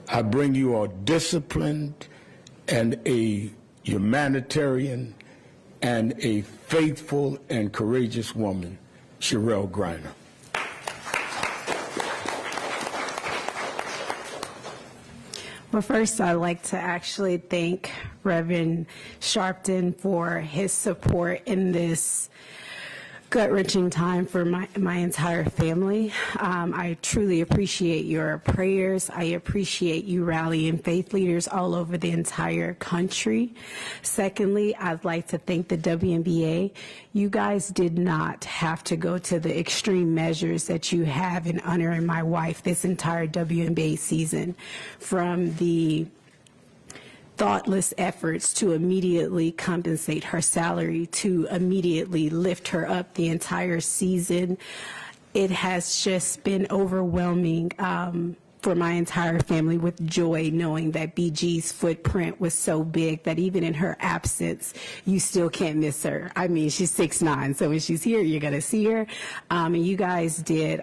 I bring you a disciplined and a humanitarian and a faithful and courageous woman, Cherelle Griner. Well, first, I'd like to actually thank Reverend Sharpton for his support in this gut-wrenching time for my entire family. I truly appreciate your prayers. I appreciate you rallying faith leaders all over the entire country. Secondly, I'd like to thank the WNBA. You guys did not have to go to the extreme measures that you have in honoring my wife this entire WNBA season, from the thoughtless efforts to immediately compensate her salary, to immediately lift her up the entire season. It has just been overwhelming for my entire family with joy, knowing that BG's footprint was so big that even in her absence, you still can't miss her. I mean, she's 6'9", so when she's here, you're going to see her. And you guys did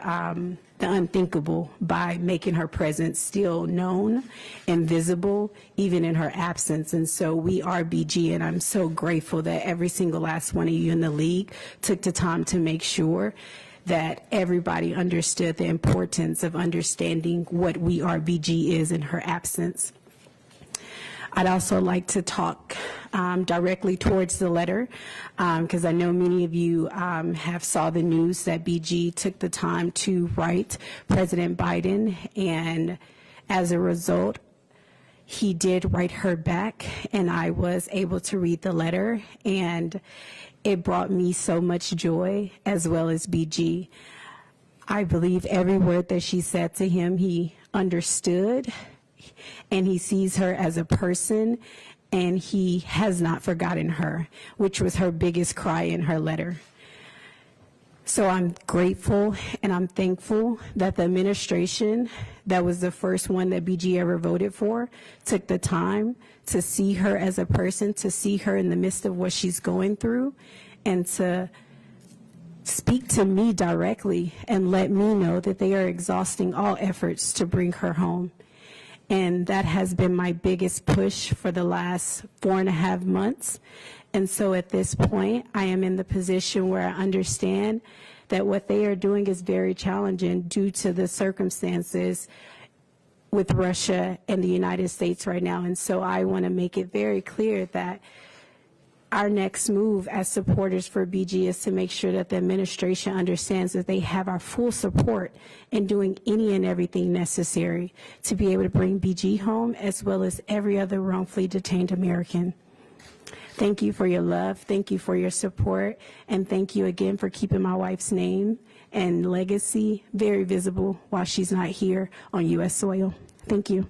the unthinkable by making her presence still known and visible even in her absence. And so we are BG, and I'm so grateful that every single last one of you in the league took the time to make sure that everybody understood the importance of understanding what We Are BG is in her absence. I'd also like to talk directly towards the letter, because I know many of you have saw the news that BG took the time to write President Biden, and as a result, he did write her back, and I was able to read the letter, and it brought me so much joy, as well as BG. I believe every word that she said to him, he understood, and he sees her as a person, and he has not forgotten her, which was her biggest cry in her letter. So I'm grateful and I'm thankful that the administration, that was the first one that BG ever voted for, took the time to see her as a person, to see her in the midst of what she's going through, and to speak to me directly and let me know that they are exhausting all efforts to bring her home. And that has been my biggest push for the last 4.5 months. And so at this point, I am in the position where I understand that what they are doing is very challenging due to the circumstances with Russia and the United States right now. And so I want to make it very clear that our next move as supporters for BG is to make sure that the administration understands that they have our full support in doing any and everything necessary to be able to bring BG home, as well as every other wrongfully detained American. Thank you for your love, thank you for your support, and thank you again for keeping my wife's name and legacy very visible while she's not here on U.S. soil. Thank you.